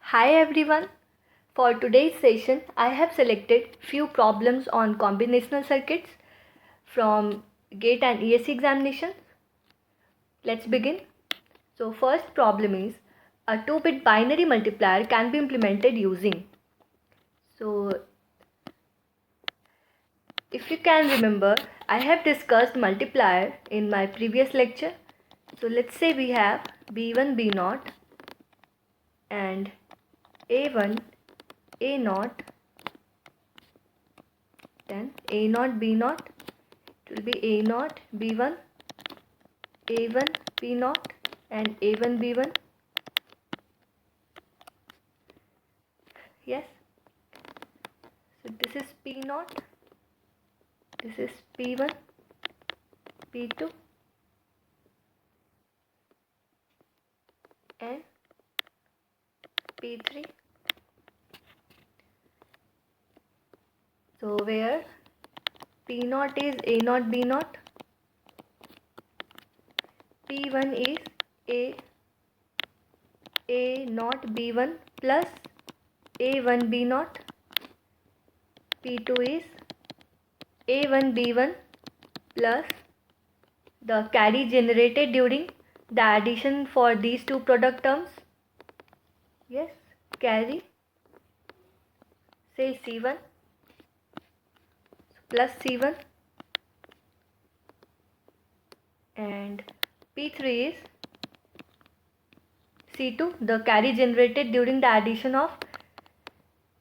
Hi everyone. For today's session, I have selected few problems on combinational circuits from GATE and ESC examinations. Let's begin. So first problem is a 2-bit binary multiplier can be implemented using. So if you can remember, I have discussed multiplier in my previous lecture. So let's say we have B1 B0 and A1 A0, then A0 B0, it will be A0 B1, A1 B0 and A1 B1. Yes, so this is P0, this is P1, P2 and P3. So where P0 is A0 B0, P1 is A0 B1 plus A1 B0, P2 is A1 B1 plus the carry generated during the addition for these two product terms. Yes, carry, say C1 plus C1 and P3 is C2, the carry generated during the addition of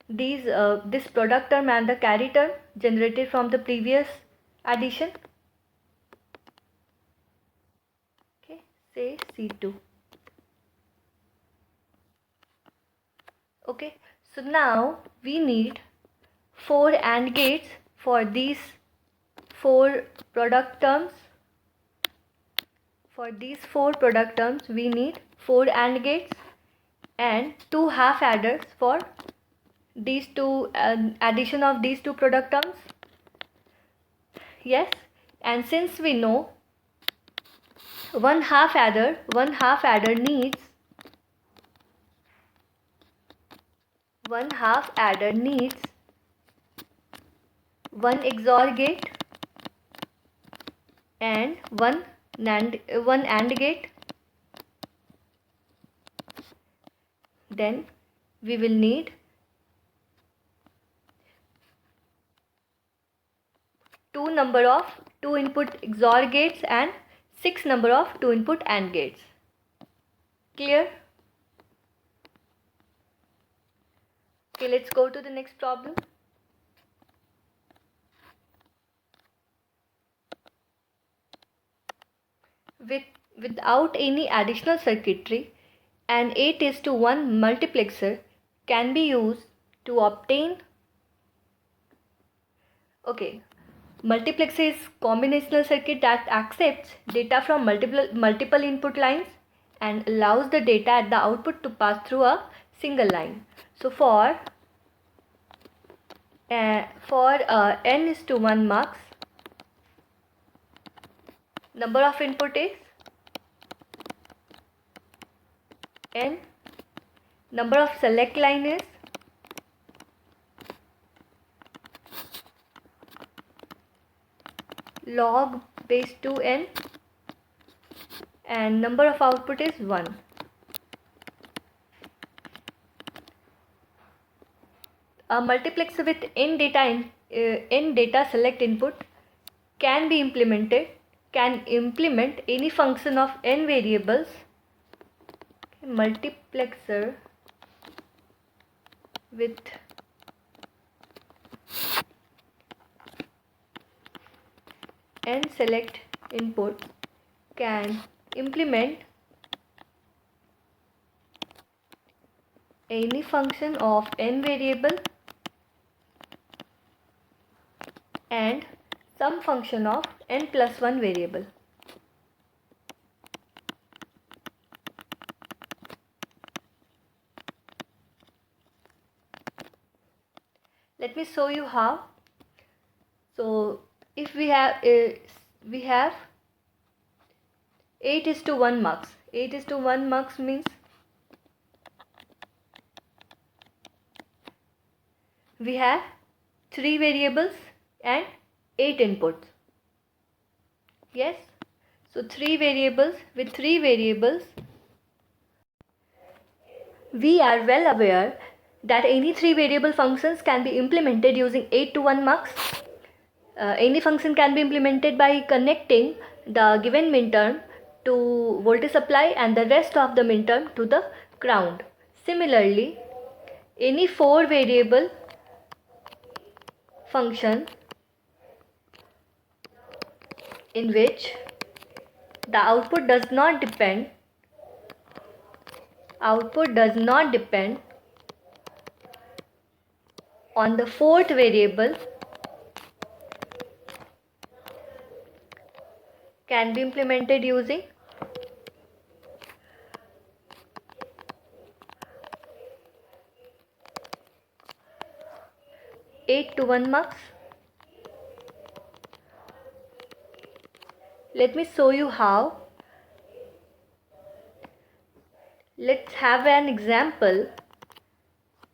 this product term and the carry term generated from the previous addition. Okay, say C2. Okay, so now we need 4 AND gates for these 4 product terms. For these 4 product terms, we need 4 AND gates and 2 half adders for these two addition of these two product terms. Yes, and since we know one half adder needs one XOR gate and one AND gate, then we will need 2 number of 2 input XOR gates and 6 number of 2 input AND gates. Clear? Okay, let's go to the next problem. Without any additional circuitry, an 8:1 multiplexer can be used to obtain. Okay, multiplexer is combinational circuit that accepts data from multiple input lines and allows the data at the output to pass through a single line. So for n:1 mux, number of input is n, number of select line is log base 2n and number of output is 1. A multiplexer with n data select input can implement any function of n variables. Multiplexer with n select input can implement any function of n variable and some function of n plus 1 variable. Let me show you how. So if we have 8:1 mux. 8:1 mux means we have 3 variables and 8 inputs. Yes, so 3 variables. With 3 variables, we are well aware that any 3 variable functions can be implemented using 8 to 1 mux. Any function can be implemented by connecting the given minterm to voltage supply and the rest of the minterm to the ground. Similarly, any 4 variable function in which the output does not depend on the 4th variable can be implemented using 8 to 1 mux. Let me show you how. Let's have an example.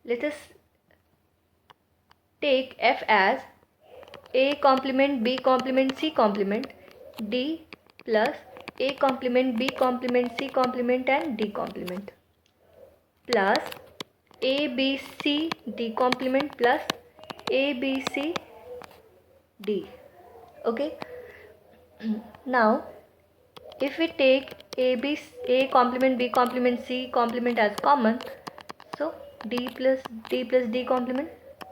Let us take f as a complement b complement c complement d plus a complement b complement c complement and d complement plus a b c d complement plus a b c d. Okay. Now if we take a complement b complement c complement as common, so d plus d complement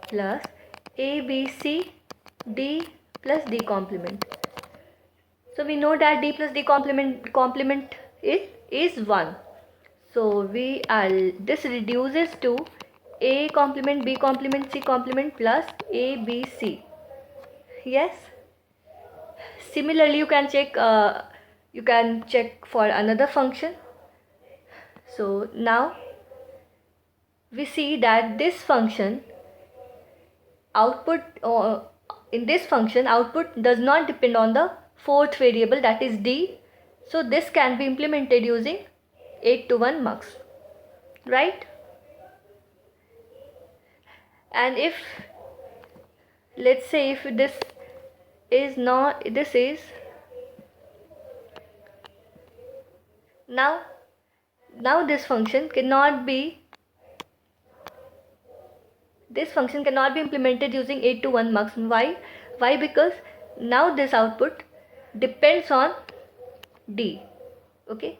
plus a b c d plus d complement. So we know that d plus d complement is 1. So this reduces to a complement b complement c complement plus a b c. Yes. Similarly, you can check for another function. So now we see that this function output in this function output does not depend on the 4th variable, that is d. So this can be implemented using 8 to 1 mux, right? And if let's say if this is now this function cannot be implemented using 8 to 1 mux. Why? Because now this output depends on d. Okay,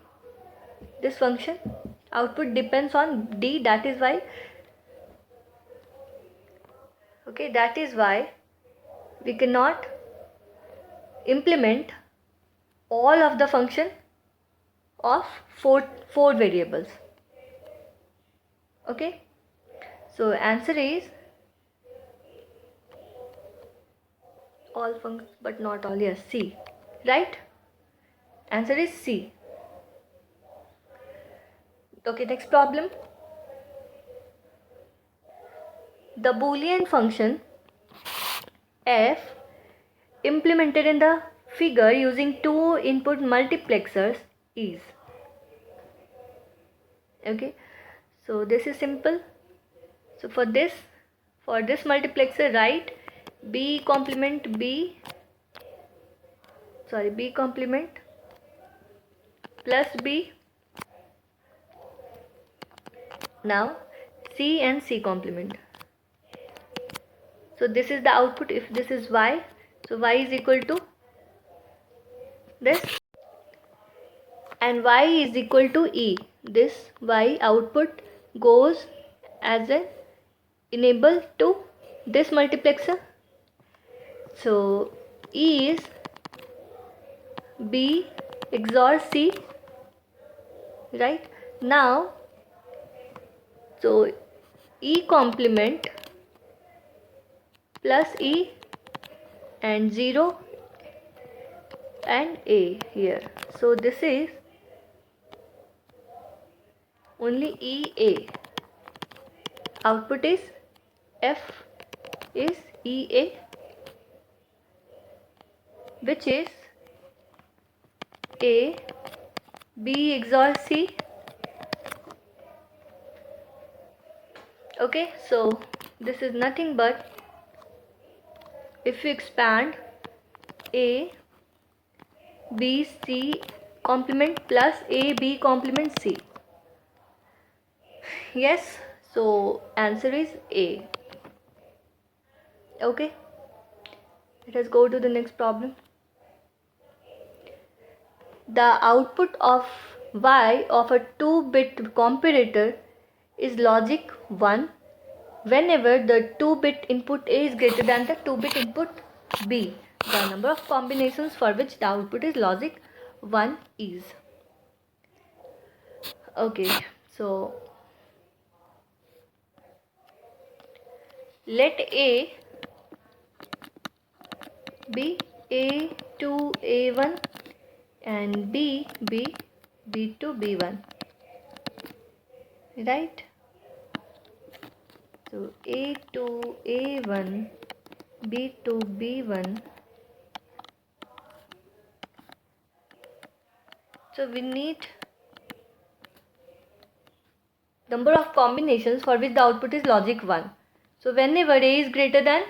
this function output depends on d, that is why we cannot implement all of the function of four variables. Okay, so answer is all functions but not all. Yes, C, right? Answer is C. Okay, next problem. The Boolean function f implemented in the figure using 2 input multiplexers is. Okay, so this is simple. So for this multiplexer, write b complement plus b. Now c and c complement. So this is the output. If this is y, so y is equal to this and y is equal to e. This y output goes as an enable to this multiplexer. So e is b XOR c, right? Now so e complement plus e and 0 and a here. So this is only EA. Output is F is EA, which is A B XOR C. Okay, so this is nothing but, if you expand, A B C complement plus A B complement C. Yes, so answer is A. Okay, let us go to the next problem. The output of Y of a 2-bit comparator is logic 1 whenever the 2-bit input A is greater than the 2-bit input B. The number of combinations for which the output is logic 1 is. Okay, so let A be A2 A1 and B be B2 B1, right? So A2 A1 B2 B1. So we need number of combinations for which the output is logic 1. So whenever A is greater than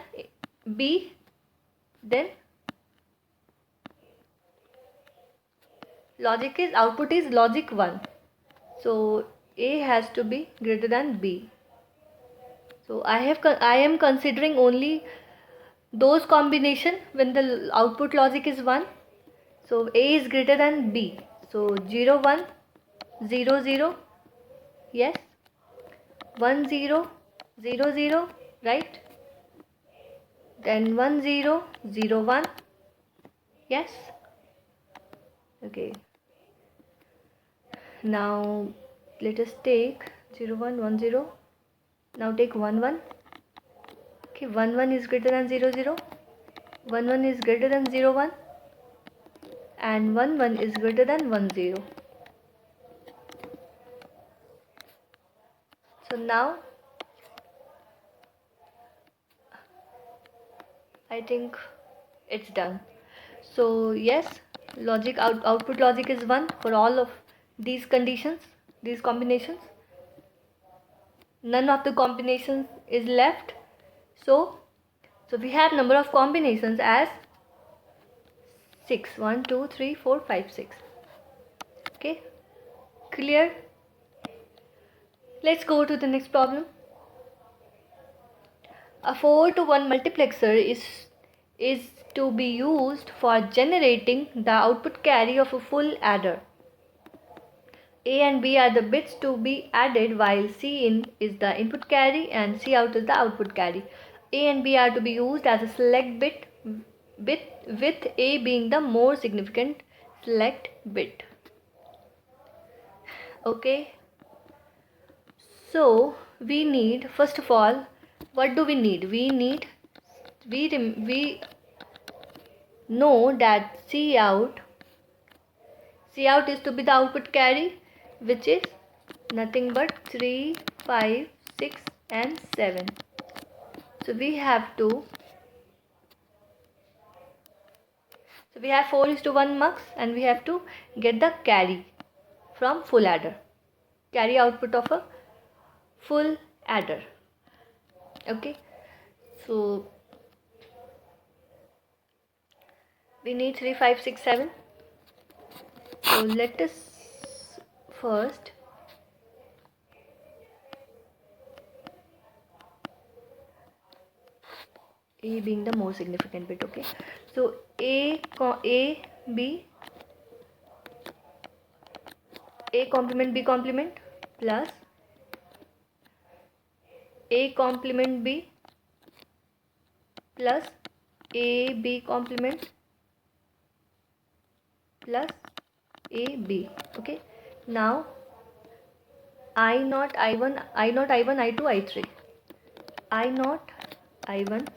B, then output is logic 1. So A has to be greater than B. So I am considering only those combination when the output logic is 1. So A is greater than B. So 0 1 0 0, yes, 1 0 0 0, right? Then 1 0 0 1, yes. Okay, now let us take 0 1 1 0. Now take 1 1. Okay, 1 1 is greater than 0 0, 1 1 is greater than 0 1, and 1 1 is greater than 1 0. So now I think it's done. So yes, output logic is 1 for all of these conditions, these combinations. None of the combinations is left. So we have number of combinations as 6. 1 2 3 4 5 6. Okay, clear? Let's go to the next problem. A 4 to 1 multiplexer is to be used for generating the output carry of a full adder. A and B are the bits to be added, while C in is the input carry and C out is the output carry. A and B are to be used as a select bit with A being the more significant select bit. Okay, so we need, first of all, what do we need? We know that C out is to be the output carry, which is nothing but 3, 5, 6 and 7. So we have 4:1 mux, and we have to get the carry from full adder, carry output of a full adder. Okay, so we need 3, 5, 6, 7. So let us first A being the more significant bit. Okay, so A B, A complement B complement plus A complement B plus A B complement plus A B. Okay, now I0 I1 I0 I1 I2 I3, I0 I1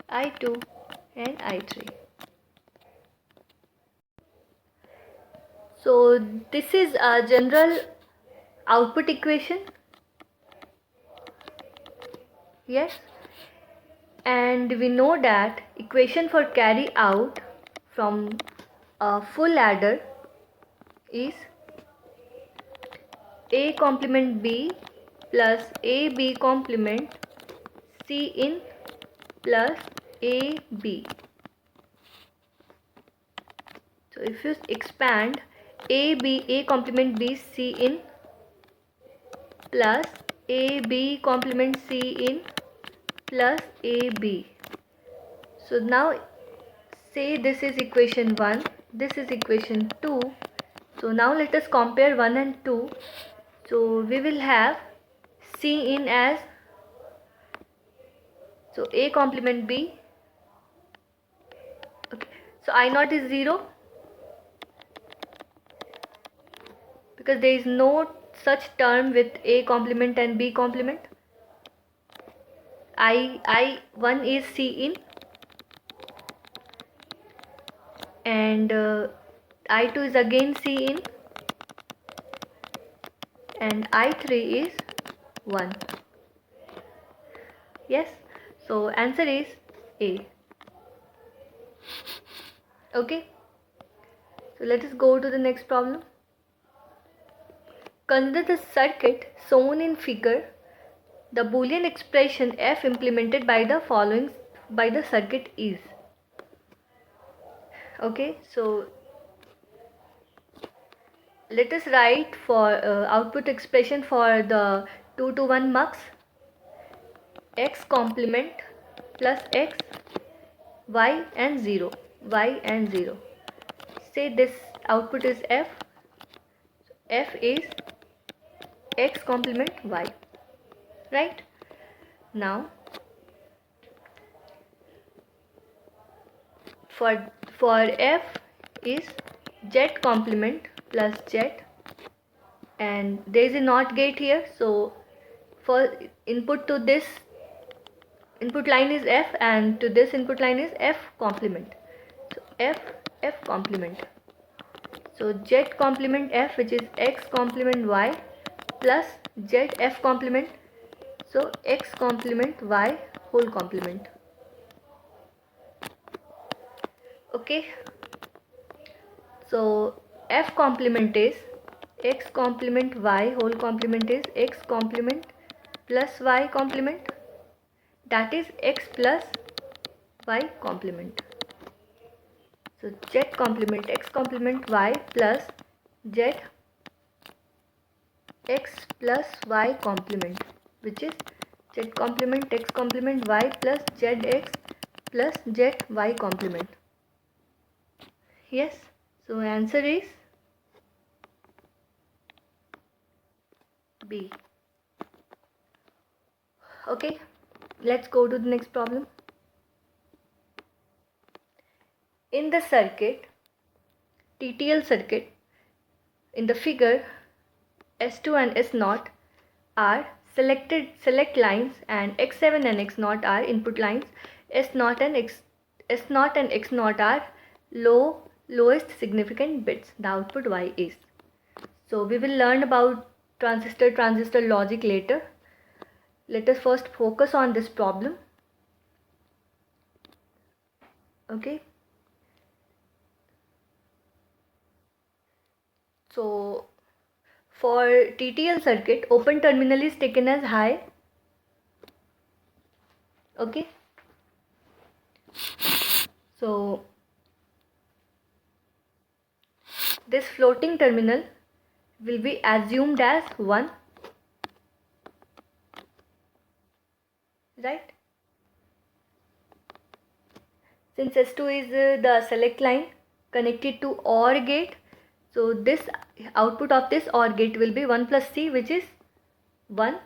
I2 and I3. So this is a general output equation. Yes, and we know that equation for carry out from a full adder is A complement B plus AB complement C in plus AB. So if you expand A complement B C in plus AB complement C in plus AB. So now say this is equation 1, this is equation 2. So now let us compare 1 and 2. So we will have C in as, so A complement B. Okay. So I naught is 0 because there is no such term with A complement and B complement. I1 is C in and I2 is again C in and I3 is 1. Yes, so answer is A. Okay, so let us go to the next problem. Consider the circuit shown in figure. The Boolean expression f implemented by the following by the circuit is. Okay, so let us write for output expression for the 2 to 1 mux. X complement plus x, y and 0, y and 0. Say this output is f. F is x complement y, right? Now for f is z complement plus z, and there is a NOT gate here, so for input to this input line is f and to this input line is f complement. So f complement. So z complement f, which is x complement y, plus z f complement, so x complement y whole complement. Okay, so f complement is x complement y whole complement is x complement plus y complement, that is x plus y complement. So z complement x complement y plus z x plus y complement, which is z complement x complement y plus zx plus zy complement. Yes, so answer is B. Okay, let's go to the next problem. In the circuit, TTL circuit, in the figure, S2 and S0 are select lines and X7 and X0 are input lines. S0 and X0 are lowest significant bits. The output Y is. So we will learn about transistor logic later. Let us first focus on this problem. Okay. So for TTL circuit, open terminal is taken as high. Okay. So this floating terminal will be assumed as 1, right? Since S2 is the select line connected to OR gate, so this output of this OR gate will be 1 plus C, which is 1.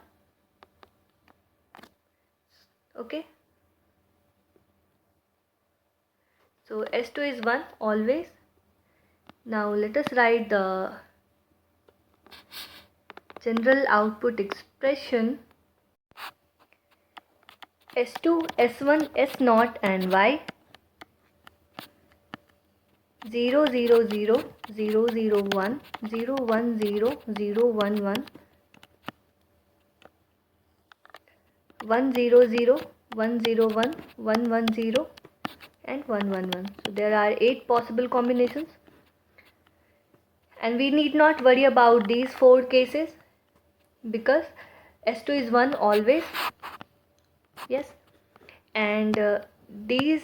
Okay. So S2 is 1 always. Now let us write the general output expression. S2, S1, S0 and Y 0 0 0 0 0 1 0 1 0 0 1 1 1 0 0 1 0 1 1 1 0 and 1 1 1. So there are 8 possible combinations, and we need not worry about these 4 cases because S2 is 1 always. Yes, and this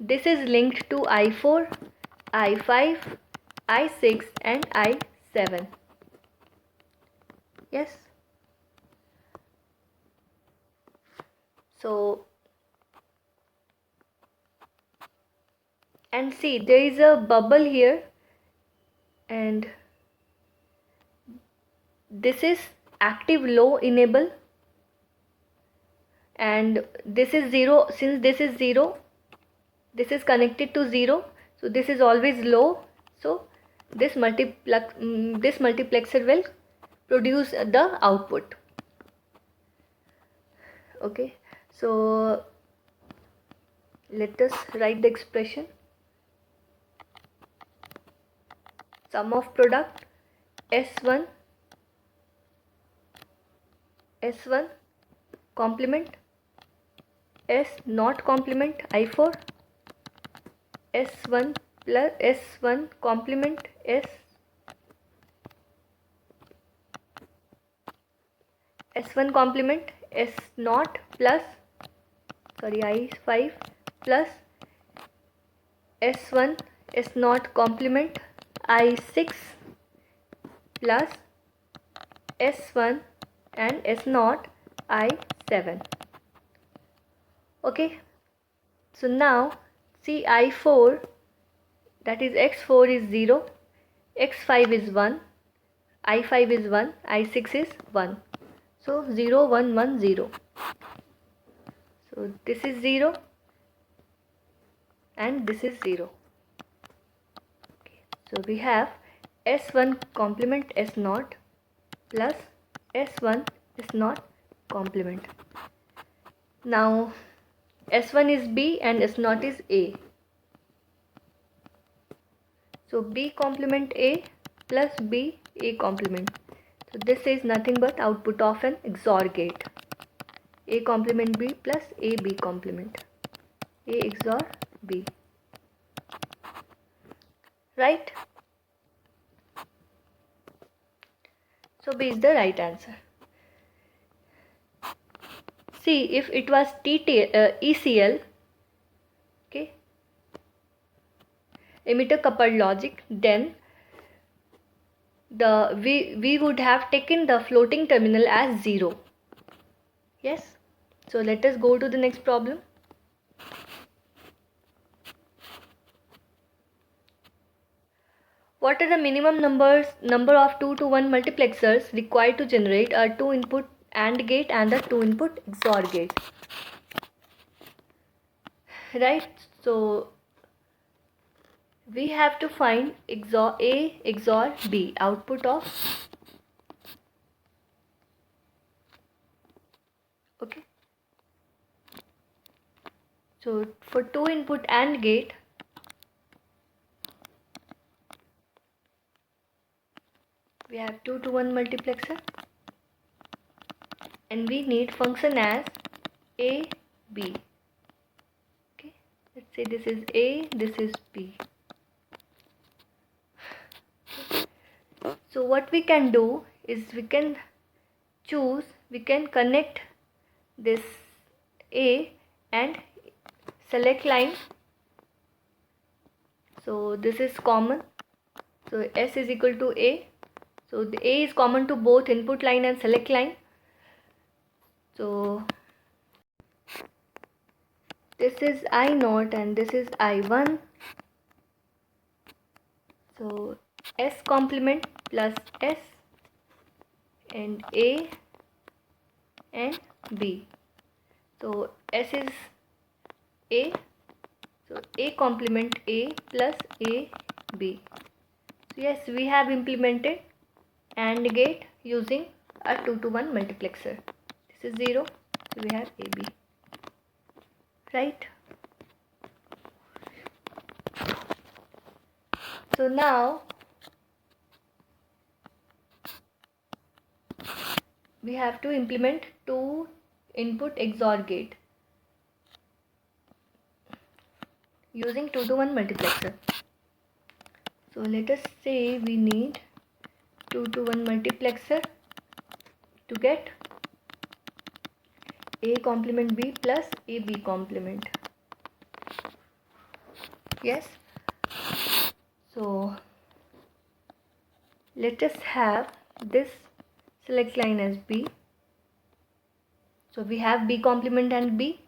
is linked to I4, I5, I6 and I7. Yes, so and see, there is a bubble here, and this is active low enable, and this is 0. Since this is 0, this is connected to 0, so this is always low, so this multiplexer will produce the output. Okay, so let us write the expression. Sum of product S1 complement S not complement I4, S1 plus S1 complement S1 complement S not plus, sorry, I5 plus S1 S not complement I6 plus S1 and S not I7. Okay, so now see, I4, that is X4 is 0, X5 is 1, I5 is 1, I6 is 1. So 0, 1, 1, 0. So this is 0 and this is 0. Okay. So we have S1 complement S naught plus S1 is not complement. Now S1 is B and S naught is A. So B complement A plus B A complement. So this is nothing but output of an XOR gate. A complement B plus A B complement. A XOR B. Right? So B is the right answer. See, if it was ECL, okay, emitter coupled logic, then we would have taken the floating terminal as 0. Yes. So let us go to the next problem. What are the minimum number of 2 to 1 multiplexers required to generate a 2 input AND gate and a 2 input XOR gate? Right, so we have to find XOR A XOR B, output of, okay. So for 2 input AND gate, we have 2 to 1 multiplexer and we need function as A B. Okay, let's say this is A, this is B. So what we can do is we can connect this A and select line. So this is common, so S is equal to A. So the A is common to both input line and select line. So this is I0 and this is I1. So S complement plus S and A and B. So S is A. So A complement A plus A B. So yes, we have implemented AND gate using a 2 to 1 multiplexer. This is 0. So we have AB. Right? So now we have to implement 2 input XOR gate using 2 to 1 multiplexer. So let us say we need 2 to 1 multiplexer to get A complement B plus AB complement. Yes. So let us have this select line as B. So we have B complement and B.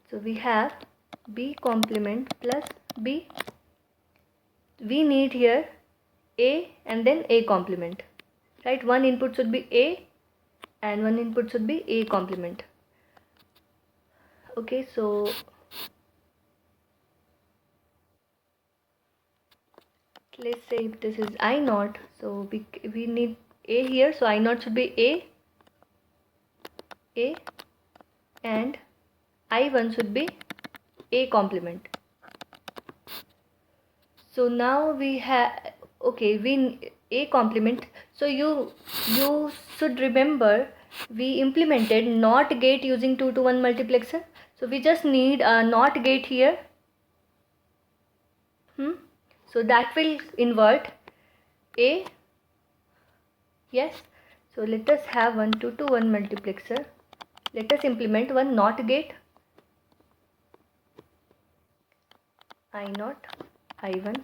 So we have B complement plus B. We need here A and then A complement. Right? One input should be A and one input should be A complement. Okay, so let's say if this is I naught, so we need A here, so I naught should be A and I1 should be A complement. So now we have, okay, we A complement. So you should remember we implemented NOT gate using 2 to 1 multiplexer. So we just need a NOT gate here. So that will invert A. Yes. So let us have 1 2 to 1 multiplexer. Let us implement one NOT gate. I naught, I1,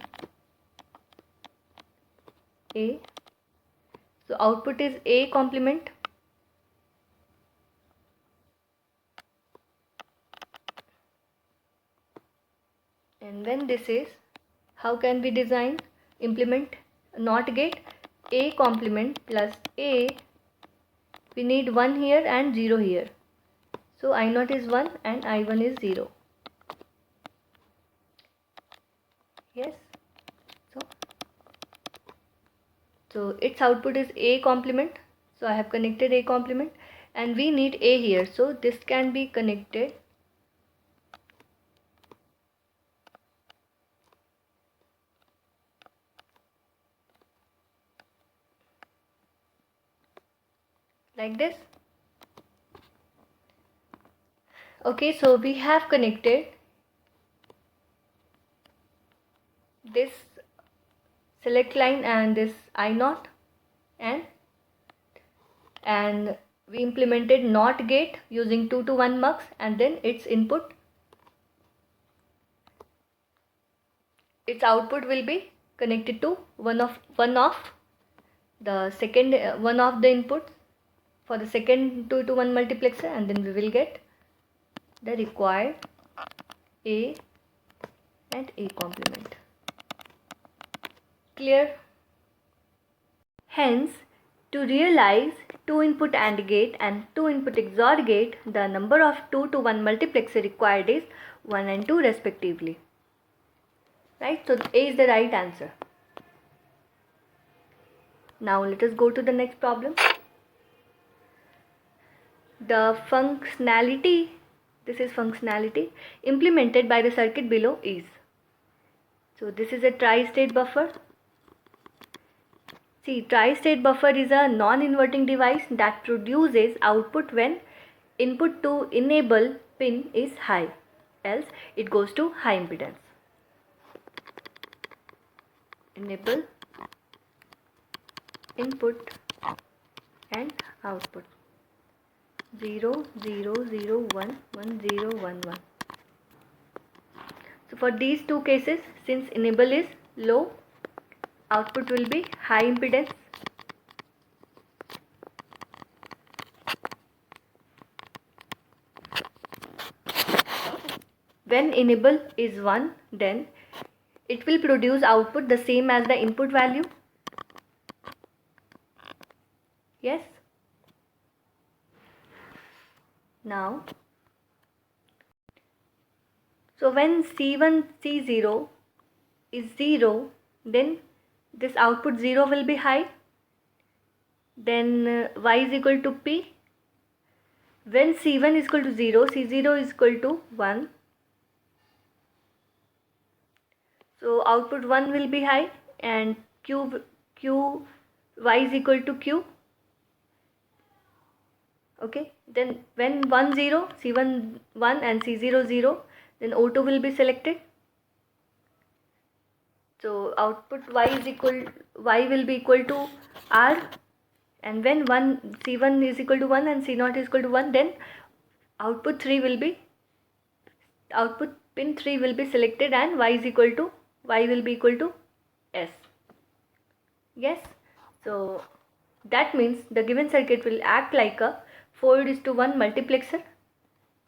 A. So output is A complement. And when this is, how can we implement NOT gate? A complement plus A. We need 1 here and 0 here. So I naught is 1 and I1 is 0. Yes. So its output is A complement. So I have connected A complement and we need A here. So this can be connected like this. Okay, so we have connected this select line and this I naught and we implemented NOT gate using 2 to 1 mux and then its input, its output will be connected to one of the second one of the inputs for the second 2 to 1 multiplexer, and then we will get the required A and A complement. Clear? Hence, to realize 2 input AND gate and 2 input XOR gate, the number of 2 to 1 multiplexer required is 1 and 2 respectively. Right? So A is the right answer. Now let us go to the next problem. The functionality, this is functionality implemented by the circuit below is. So this is a tri-state buffer. See, tri-state buffer is a non-inverting device that produces output when input to enable pin is high, else it goes to high impedance. Enable input and output 0 0 0 1 1 0 1 1. So for these two cases, since enable is low, output will be high impedance. When enable is 1, then it will produce output the same as the input value. Yes. Now, so when C1 C0 is 0, then this output 0 will be high. Then Y is equal to P. When C1 is equal to 0, C0 is equal to 1. So output 1 will be high and Y is equal to Q. Okay, then when 1 0, C1 1 and C0 0, then O2 will be selected. So output Y will be equal to R and when C1 is equal to 1 and C0 is equal to 1, then output pin 3 will be selected and y will be equal to S. Yes, so that means the given circuit will act like a 4:1 multiplexer,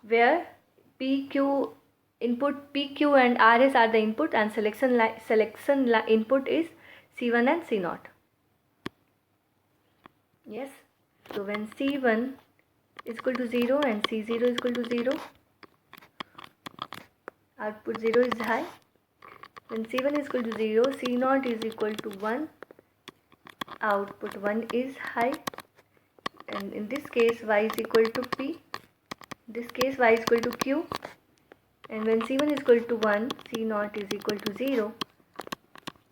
where PQ and RS are the input, and selection input is C1 and C0. Yes, so when C1 is equal to 0 and C0 is equal to 0, output 0 is high. When C1 is equal to 0, C0 is equal to 1, output 1 is high, and in this case y is equal to P, in this case y is equal to Q, and when C1 is equal to 1, C0 is equal to 0,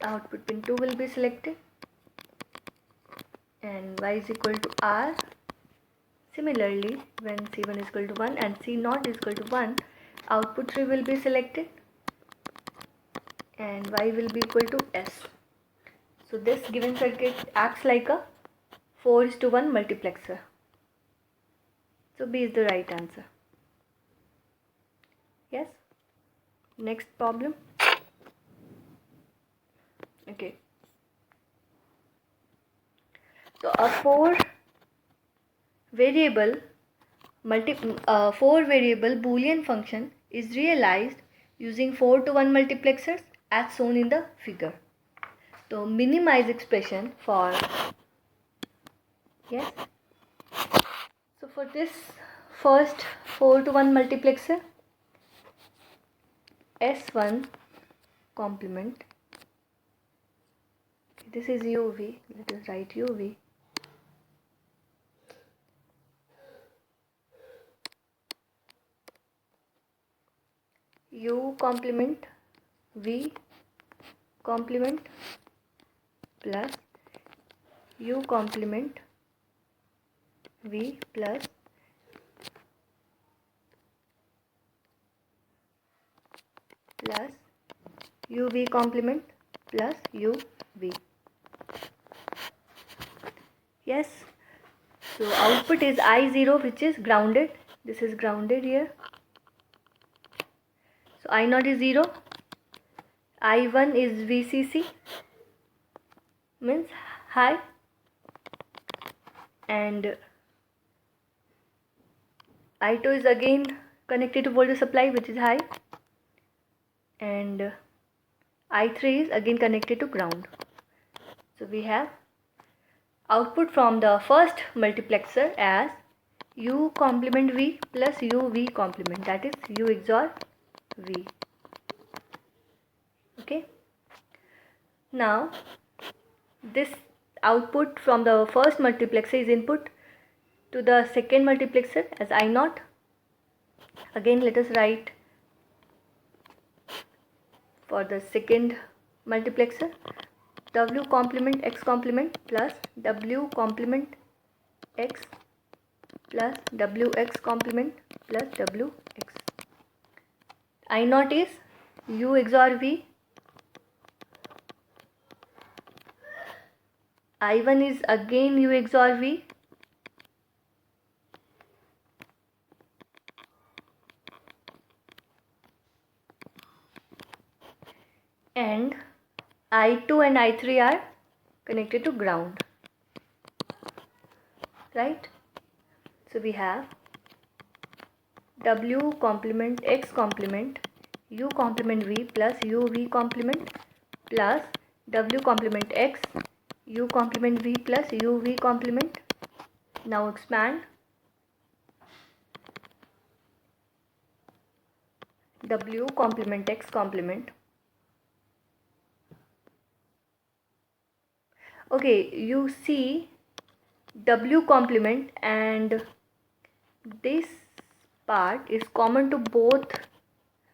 output pin 2 will be selected and y is equal to R. Similarly, when C1 is equal to 1 and C0 is equal to 1, output 3 will be selected and y will be equal to S. So this given circuit acts like a 4:1 multiplexer. So B is the right answer. Yes. Next problem. Okay. So a four variable Boolean function is realized using 4:1 multiplexers as shown in the figure. So minimize expression for, yes. So for this first 4:1 multiplexer, S1 complement, this is UV, let us write UV. U complement V complement plus U complement V plus UV complement plus UV. Yes, so output is I0, which is grounded. This is grounded here. So I0 is 0. I1 is VCC, means high, and I2 is again connected to voltage supply, which is high, and I3 is again connected to ground. So we have output from the first multiplexer as U complement V plus UV complement, that is U XOR V. Okay. Now this output from the first multiplexer is input to the second multiplexer as I0. Again let us write for the second multiplexer W complement X complement plus W complement X plus WX complement plus WX. I0 is U XOR V. I1 is again U XOR V. And I2 and I3 are connected to ground. Right? So we have W complement X complement U complement V plus UV complement plus W complement X U complement V plus UV complement. Now expand. W complement X complement. Okay, you see W complement, and this part is common to both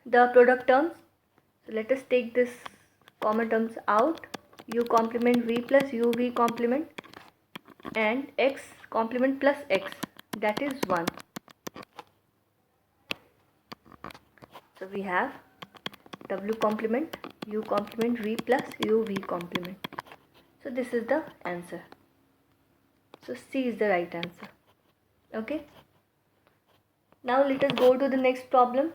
the product terms. So let us take this common terms out. U complement V plus UV complement and X complement plus X, that is 1. So we have W complement U complement V plus UV complement. So this is the answer. So C is the right answer. Okay. Now let us go to the next problem.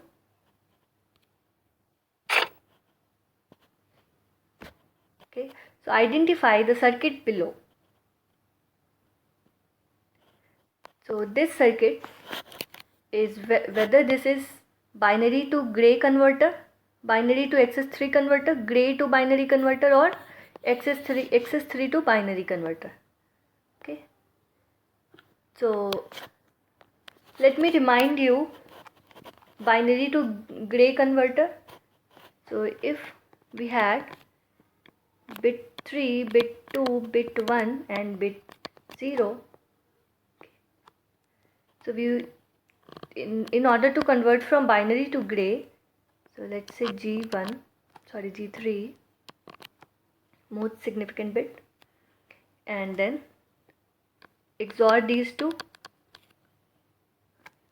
Okay. So identify the circuit below. So this circuit is whether this is binary to gray converter, binary to XS3 converter, gray to binary converter, or XS3 to binary converter. Okay. So let me remind you binary to gray converter. So if we had bit 3, bit 2, bit 1 and bit 0, so we in order to convert from binary to gray, so let's say G3, most significant bit, and then XOR these two,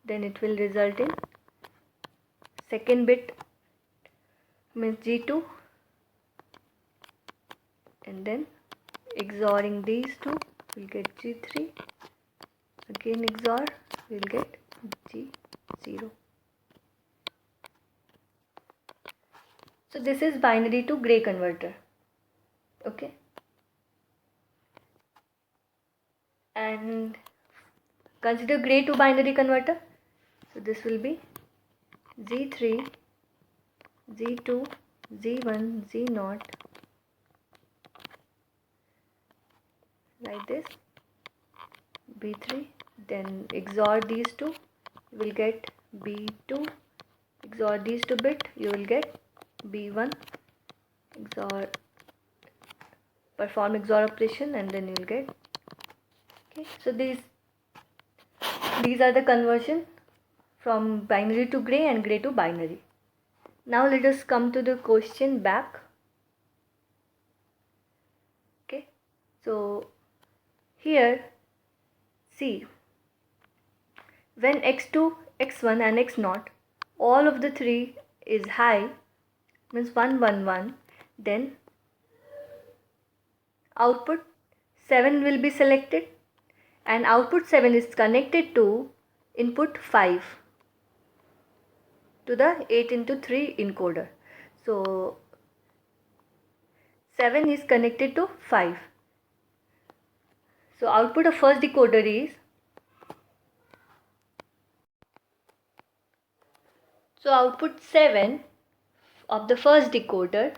then it will result in second bit means G2, and then XORing these two we'll get G3, again XOR we'll get G0. So this is binary to gray converter. Okay. And consider gray to binary converter. So this will be Z3, Z2, Z1, Z0, like this, B3, then XOR these two, you will get B2, XOR these two bit, you will get B1, XOR, perform XOR operation, and then you will get, okay. So these are the conversion from binary to gray and gray to binary. Now let us come to the question back. Okay, so here see, when x2, x1 and x0 all of the three is high, means 1 1 1, then output 7 will be selected, and output 7 is connected to input 5 to the 8x3 encoder. So 7 is connected to 5. So output of first decoder is, so output 7 of the first decoder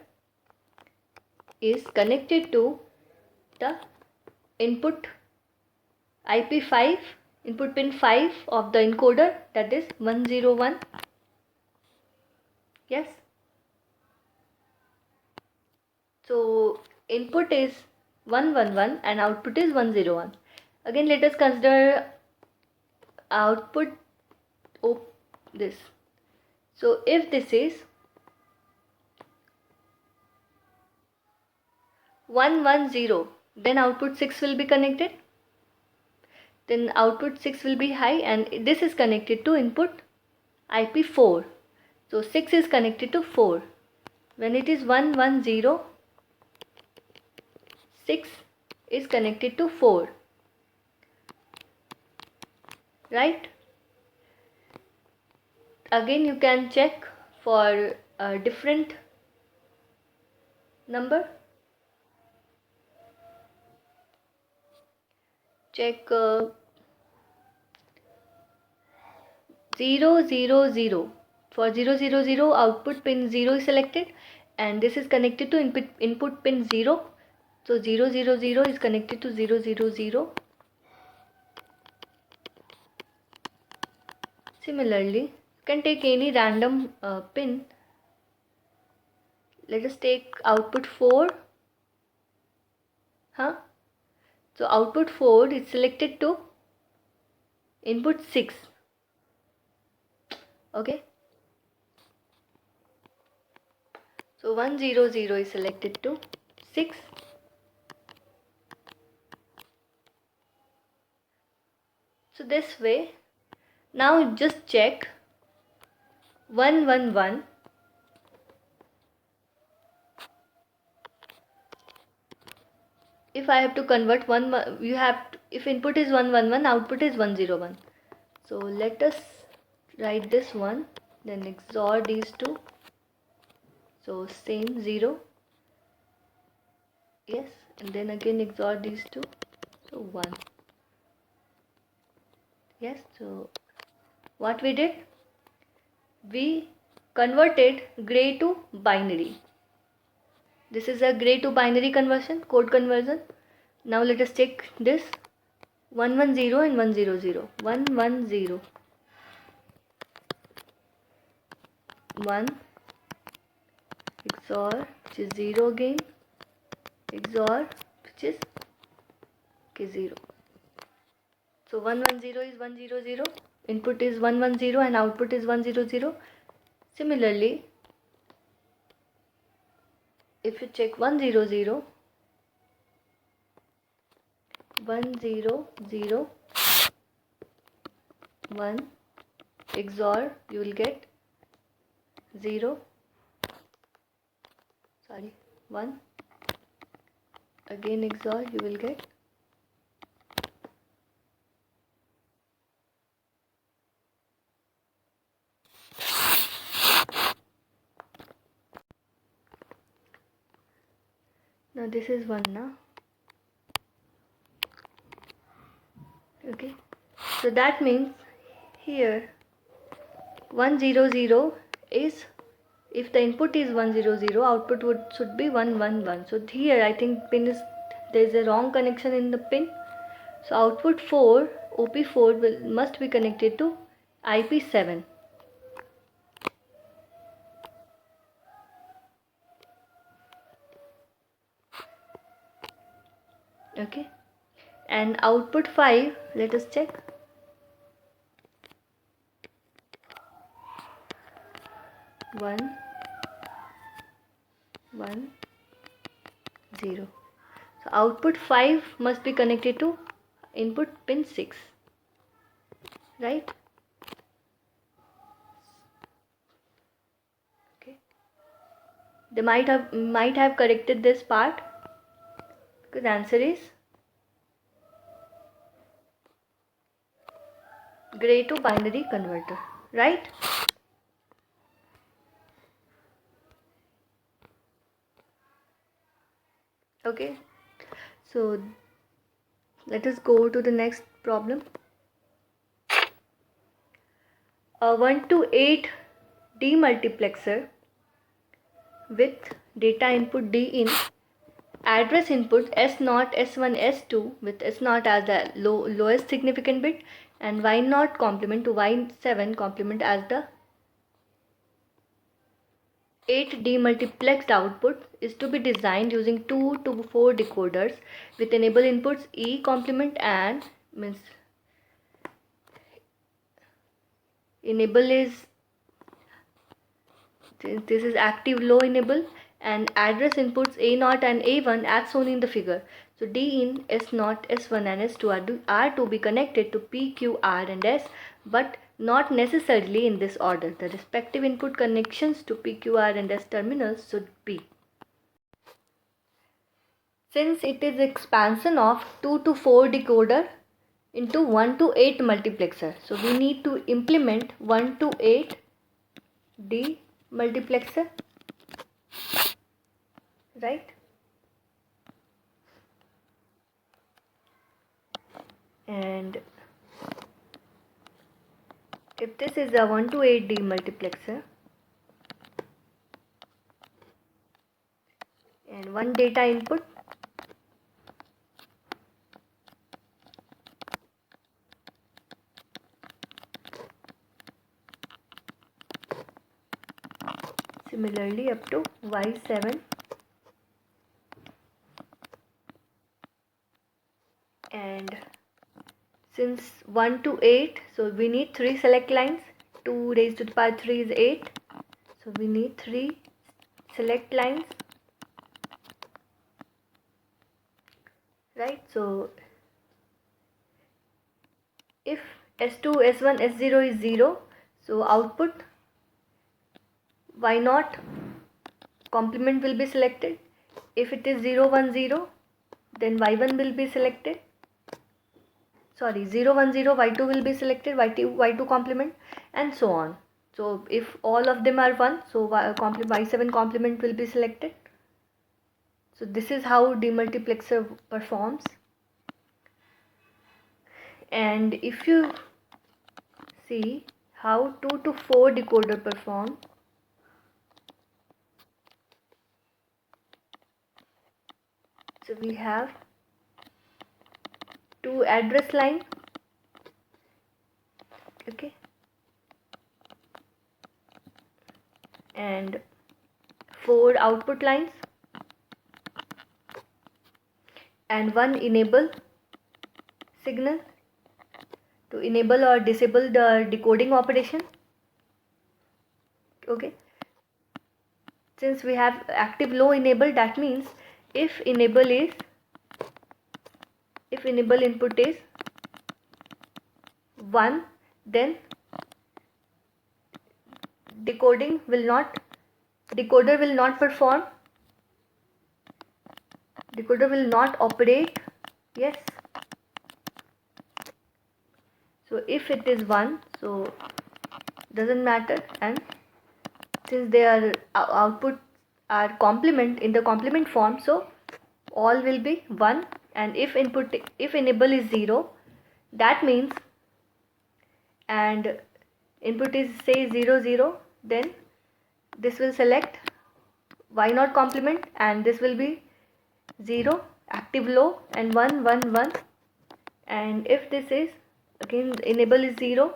is connected to the input IP5, input pin 5 of the encoder, that is 101. Yes. So input is 111 and output is 101. Again let us consider output of this. So if this is 110, then output 6 will be connected, then output 6 will be high, and this is connected to input IP4. So 6 is connected to 4. When it is 110, 6 is connected to 4. Right? Again you can check for a different number. Check 0 0 0. For 0 0 0 output pin 0 is selected, and this is connected to input pin 0. So 0 0 0 is connected to 0 0 0. Similarly, you can take any random pin. Let us take output 4. So output 4 is selected to input 6. Okay. So 100 is selected to 6. So this way, now just check 111. If I have to convert one, you have to, if input is 1 1 1, output is 1 0 1. So let us write this one, then XOR these two. So same 0, yes, and then again XOR these two, so 1. Yes, so what we did, we converted gray to binary. This is a gray to binary conversion, code conversion. Now let us check this 110 and 100. 110, 1 XOR, which is 0 again, XOR, which is 0. So 110 is 100, input is 110 and output is 100. Similarly, if you check 100, 100, 1 XOR, you will get 0, sorry, 1, again XOR, you will get now this is 1 now. Okay, so that means here 100 is, if the input is 100, output should be 111. So here I think pin is, there is a wrong connection in the pin. So output 4, OP4 must be connected to IP7. Okay, and output 5, let us check. 1 1 0. So output 5 must be connected to input pin 6, right? Okay, they might have corrected this part, because answer is gray to binary converter, right? Okay, so let us go to the next problem. A 1 to 8 demultiplexer with data input D in, address input S0, S1, S2 with S0 as the lowest significant bit and Y0 complement to Y7 complement as the 8 demultiplexed output is to be designed using 2 to 4 decoders with enable inputs E complement and means enable is, this is active low enable, and address inputs A0 and A1 as shown in the figure. So D in, S0, S1 and S2 are to be connected to P, Q, R and S, but not necessarily in this order. The respective input connections to P, Q, R and S terminals should be. Since it is expansion of 2 to 4 decoder into 1 to 8 multiplexer, so we need to implement 1 to 8 demultiplexer, right? And if this is a 1 to 8 demultiplexer and one data input, similarly up to Y7, and since 1 to 8, so we need 3 select lines. 2 raised to the power 3 is 8, so we need 3 select lines, right? So if S2, S1, S0 is 0, so output Y0 complement will be selected. If it is 0 1 0, then Y1 will be selected. sorry, 0 1 0, y2 will be selected, y2 complement, and so on. So if all of them are 1, so y7 complement will be selected. So this is how demultiplexer performs. And if you see how 2 to 4 decoder perform, so we have 2 address line, okay, and 4 output lines, and 1 enable signal to enable or disable the decoding operation. Okay, since we have active low enable, that means if enable input is 1, then decoder will not perform, decoder will not operate. Yes, so if it is 1, so doesn't matter, and since their output are complement in the complement form, so all will be 1. And if enable is 0, that means, and input is say 0 0, then this will select y0 complement, and this will be 0 active low, and 1 1 1. And if this is again enable is 0,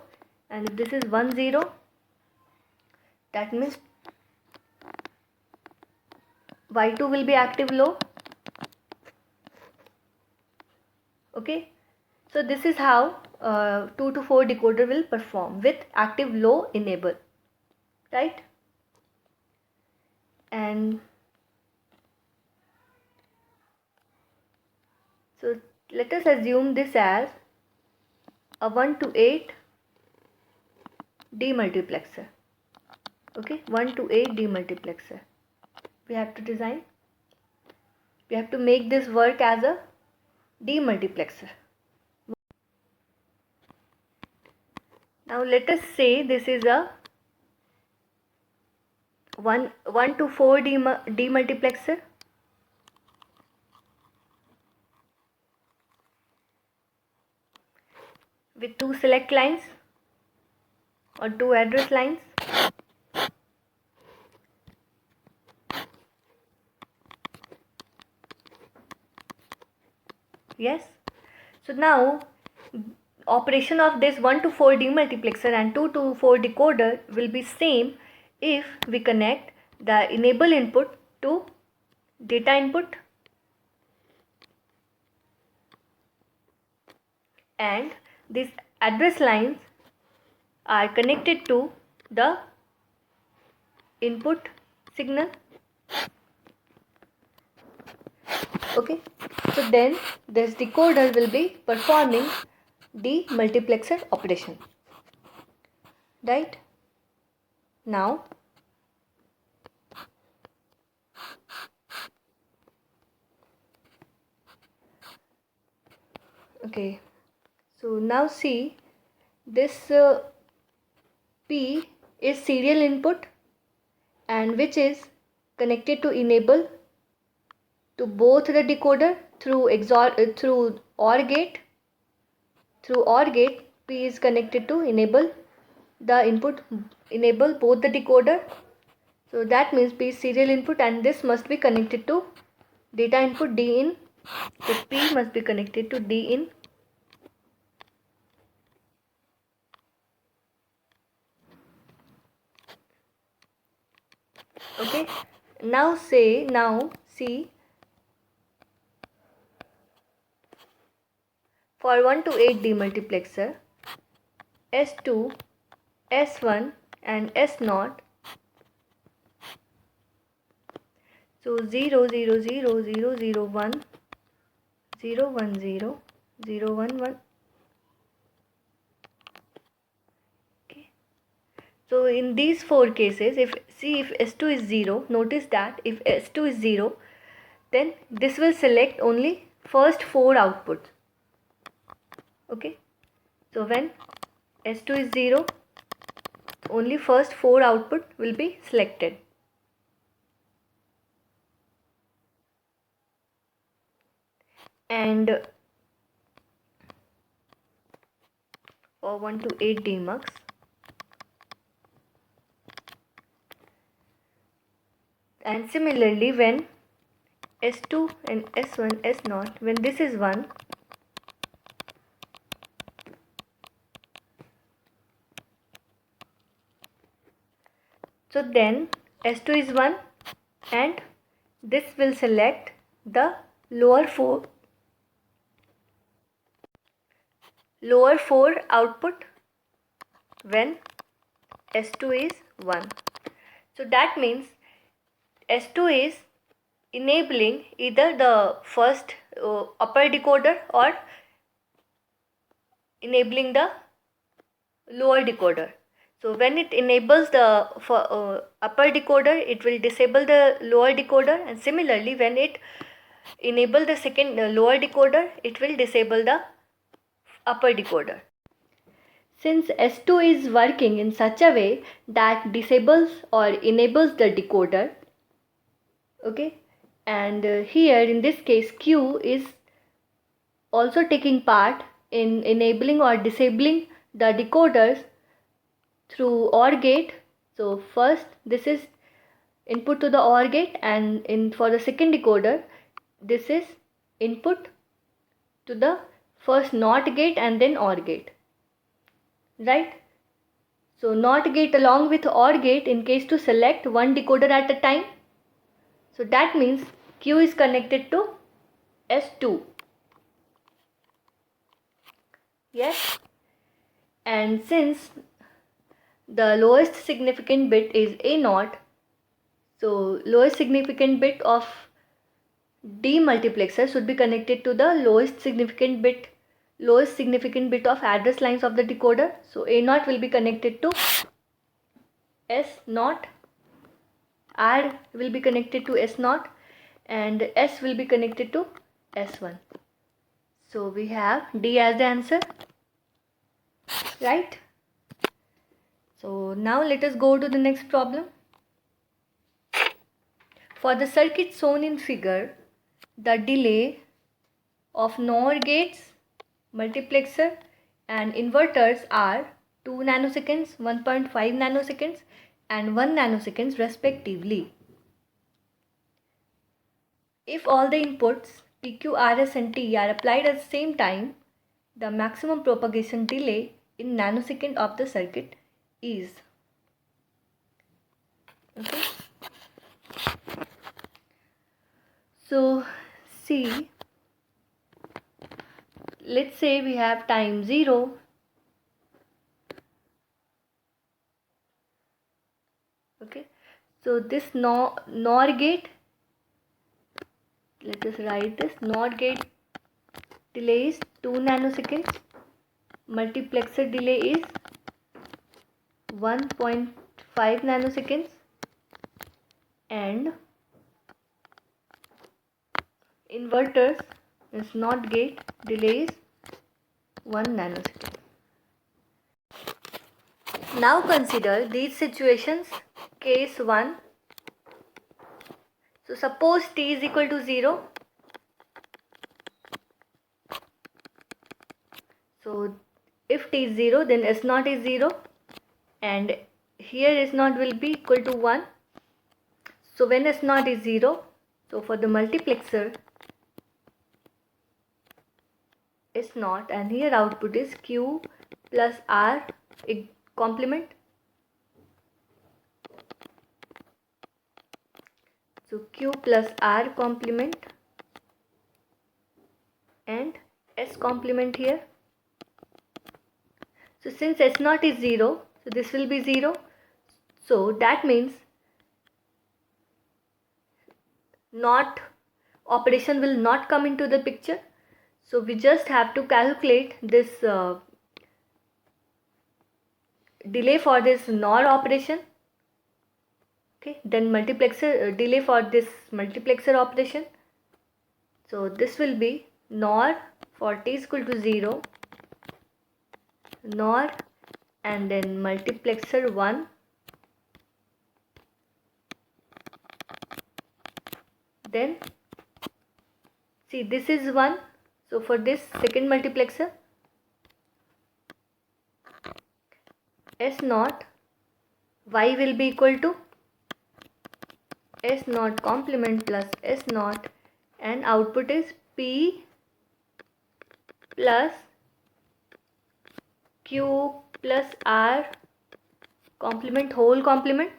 and if this is 1 0, that means y2 will be active low. Okay, so this is how 2 to 4 decoder will perform with active low enable, right? And so let us assume this as a 1 to 8 demultiplexer. Okay, 1 to 8 demultiplexer. We have to design, we have to make this work as a demultiplexer. Now let us say this is a 1 to 4 demultiplexer. With 2 select lines or 2 address lines. Yes. So now operation of this 1 to 4 demultiplexer and 2 to 4 decoder will be same if we connect the enable input to data input and these address lines are connected to the input signal. Okay, so then this decoder will be performing the multiplexer operation, right? Now okay, so now see this P is serial input, and which is connected to enable to both the decoder through through OR gate. Through OR gate, P is connected to enable the input, enable both the decoder. So that means P is serial input, and this must be connected to data input D in. So P must be connected to D in. Okay, now see for 1 to 8 demultiplexer, S2, S1 and S0. So 0 0 0 0 0 1 0 1 0 0 1 1. Okay. So in these 4 cases, if S2 is 0, notice that if S2 is 0, then this will select only first 4 outputs. Okay, so when S2 is 0, only first 4 output will be selected. And for 1 to 8 demux, and similarly when S2 and S1, S0, when this is 1, so then S2 is 1 and this will select the lower 4 output when S2 is 1. So that means S2 is enabling either the first upper decoder or enabling the lower decoder. So when it enables the upper decoder, it will disable the lower decoder, and similarly when it enable the second lower decoder, it will disable the upper decoder. Since S2 is working in such a way that disables or enables the decoder, okay, and here in this case Q is also taking part in enabling or disabling the decoders through OR gate. So first this is input to the OR gate, and for the second decoder this is input to the first NOT gate and then OR gate, right? So NOT gate along with OR gate in case to select one decoder at a time. So that means Q is connected to S2. Yes, and since the lowest significant bit is A0, so lowest significant bit of demultiplexer should be connected to the lowest significant bit of address lines of the decoder. So A0 will be connected to S0, R will be connected to S0, and S will be connected to S1. So we have D as the answer, right? So now let us go to the next problem. For the circuit shown in figure, the delay of NOR gates, multiplexer and inverters are 2 nanoseconds, 1.5 nanoseconds and 1 nanoseconds respectively. If all the inputs PQ, RS and T are applied at the same time, the maximum propagation delay in nanosecond of the circuit is. Okay. So see, let's say we have time 0. Okay, so this NOR gate, let us write this. NOR gate delay is 2 nanoseconds, multiplexer delay is 1.5 nanoseconds and inverters is NOT gate delay is 1 nanosecond. Now consider these situations. Case 1. So suppose T is equal to 0. So if T is 0, then S0 is 0, and here S0 will be equal to 1. So when S0 is 0, so for the multiplexer S0, and here output is Q plus R complement. So Q plus R complement and S complement here. So since S0 is 0, so this will be 0. So that means NOT operation will not come into the picture. So we just have to calculate this delay for this NOR operation. Okay, then multiplexer delay for this multiplexer operation. So this will be NOR for T is equal to 0 NOR and then multiplexer 1, then see this is 1, so for this second multiplexer S naught Y will be equal to S naught complement plus S naught, and output is P plus Q plus R complement whole complement.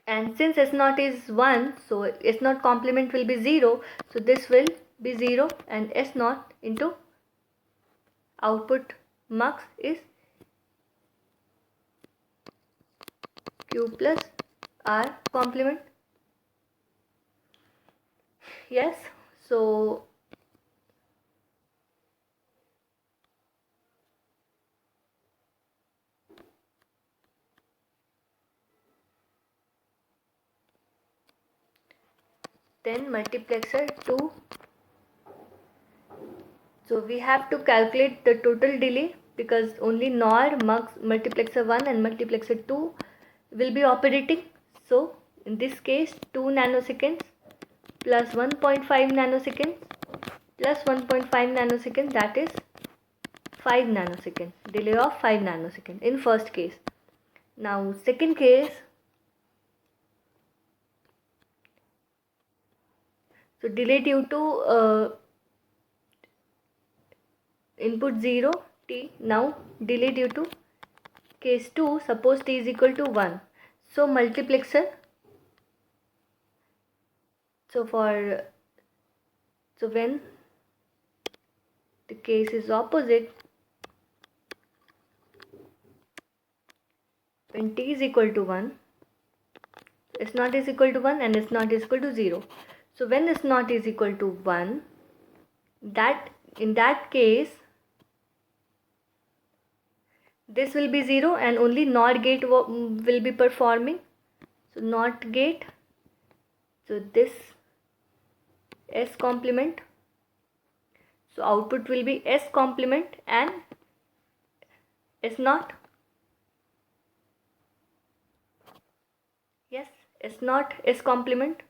And since S naught is 1, so S naught complement will be 0, so this will be 0, and S naught into output mux is Q plus R complement. Yes, so then multiplexer 2. So we have to calculate the total delay because only NOR, MUX, multiplexer 1 and multiplexer 2 will be operating. So in this case 2 nanoseconds plus 1.5 nanoseconds plus 1.5 nanoseconds, that is 5 nanoseconds, delay of 5 nanoseconds in first case. Now second case, so delay due to input 0 t. Now delay due to case 2, suppose t is equal to 1. So multiplexer, so when the case is opposite, when t is equal to 1, S naught is equal to 1 and S naught is equal to 0. So when S naught is equal to 1, that in that case this will be 0 and only NOR gate will be performing. So NOT gate, so this S complement, so output will be S complement and S naught. Yes, S naught S complement.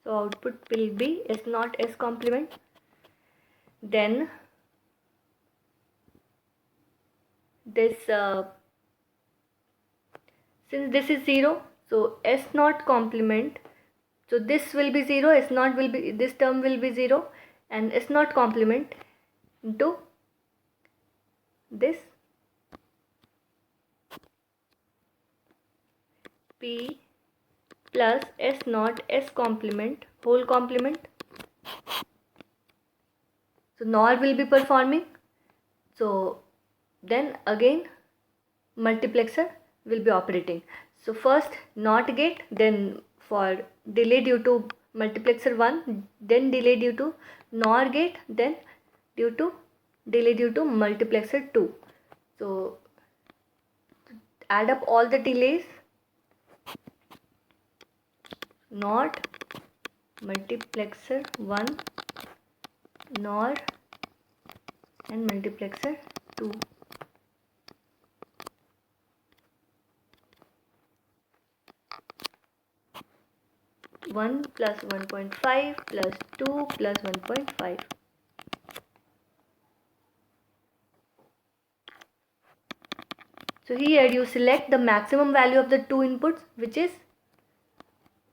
So output will be S naught S complement. Then this since this is 0, so S naught complement, so this will be 0, S naught will be, this term will be 0, and S naught complement into this P plus S naught S complement whole complement. So NOR will be performing, so then again multiplexer will be operating. So first NOT gate, then for delay due to multiplexer 1, then delay due to NOR gate, then delay due to multiplexer 2. So add up all the delays, NOT, multiplexer 1, NOR and multiplexer 2. One plus 1.5 plus 2 plus 1.5. So here you select the maximum value of the two inputs, which is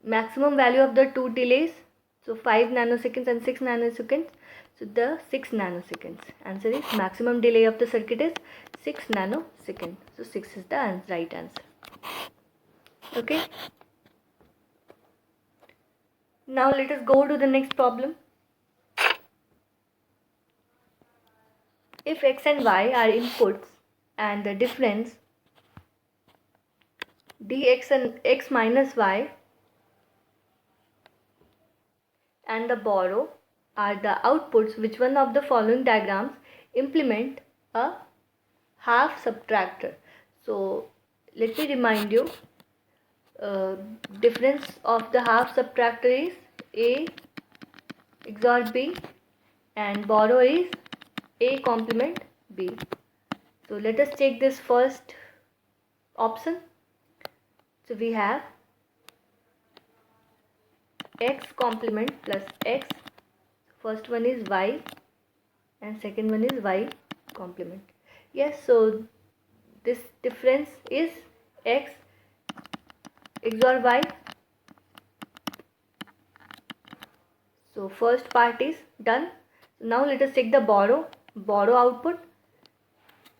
maximum value of the two delays, so 5 nanoseconds and 6 nanoseconds. So the 6 nanoseconds answer is maximum delay of the circuit is 6 nanoseconds. So 6 is the right answer. Okay. Now let us go to the next problem. If x and y are inputs and the difference dx and x minus y and the borrow are the outputs, which one of the following diagrams implement a half subtractor? So let me remind you, difference of the half subtractor is A XOR B and borrow is A complement B. So let us check this first option. So we have x complement plus x. First one is y and second one is y complement. Yes, so this difference is x XOR y. So first part is done. Now let us take the borrow output.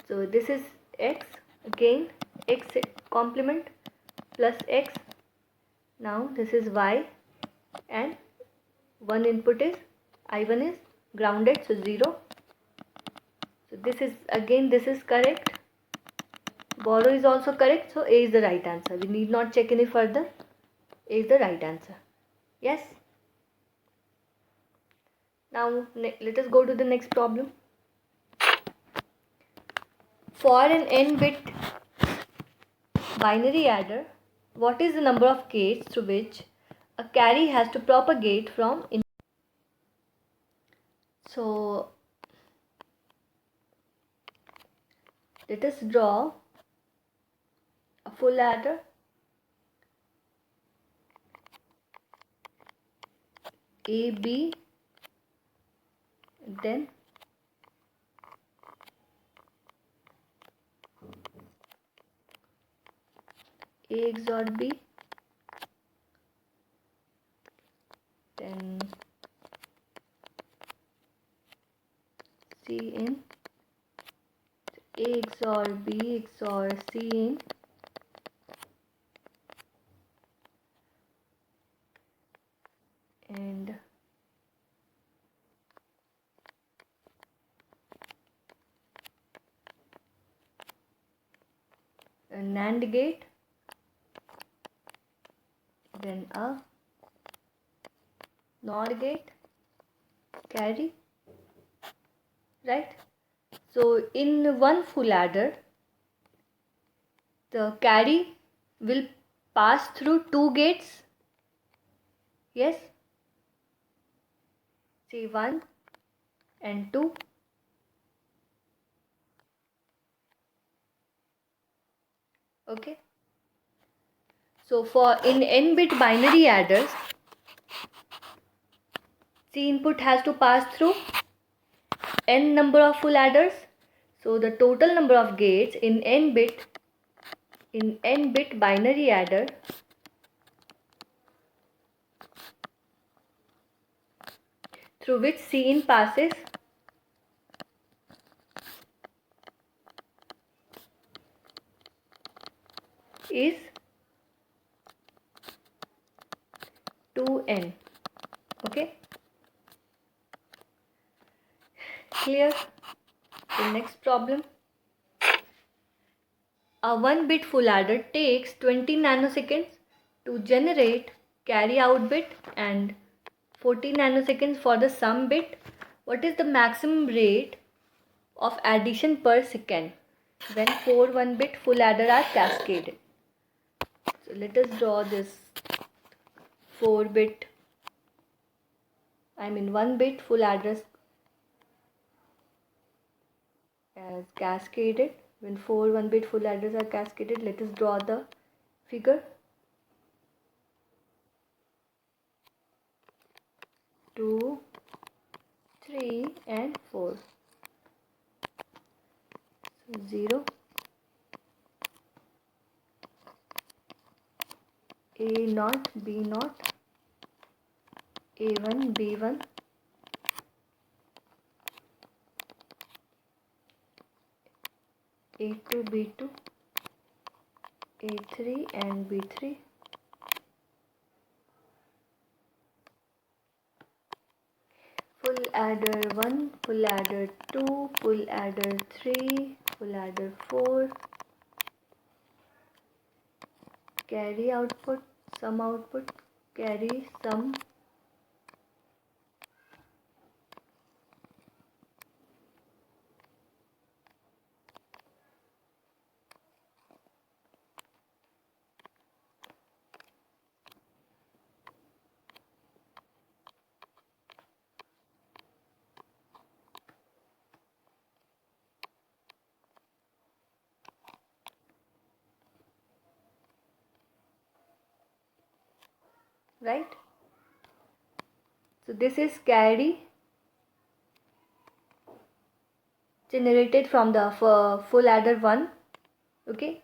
So this is x, again x complement plus x. Now this is y and one input is I1 is grounded, so 0. So this is correct. Borrow is also correct, so A is the right answer. We need not check any further. A is the right answer. Yes. Now let us go to the next problem. For an n-bit binary adder, what is the number of gates through which a carry has to propagate from in? So let us draw a full adder. A, B, then A XOR B, then C in, A XOR B XOR C in, and a NAND gate, then a NOR gate, carry, right? So in one full adder, the carry will pass through two gates. Yes, see 1 and 2. Okay. So for in n-bit binary adders, C input has to pass through n number of full adders. So the total number of gates in n-bit binary adder through which C in passes is 2n. Okay. Clear? The next problem. A 1-bit full adder takes 20 nanoseconds to generate carry out bit and 40 nanoseconds for the sum bit. What is the maximum rate of addition per second when 4 1-bit full adder are cascaded? So let us draw this 1-bit full address as cascaded. When 4 1-bit full adders are cascaded, let us draw the figure. 2, 3 and 4. So 0, A0, B0, A1, B1, A2, B2, A3 and B3. Full adder 1, full adder 2, full adder 3, full adder 4. Carry output, sum output, carry, sum. right? So this is carry generated from the full adder 1. Okay,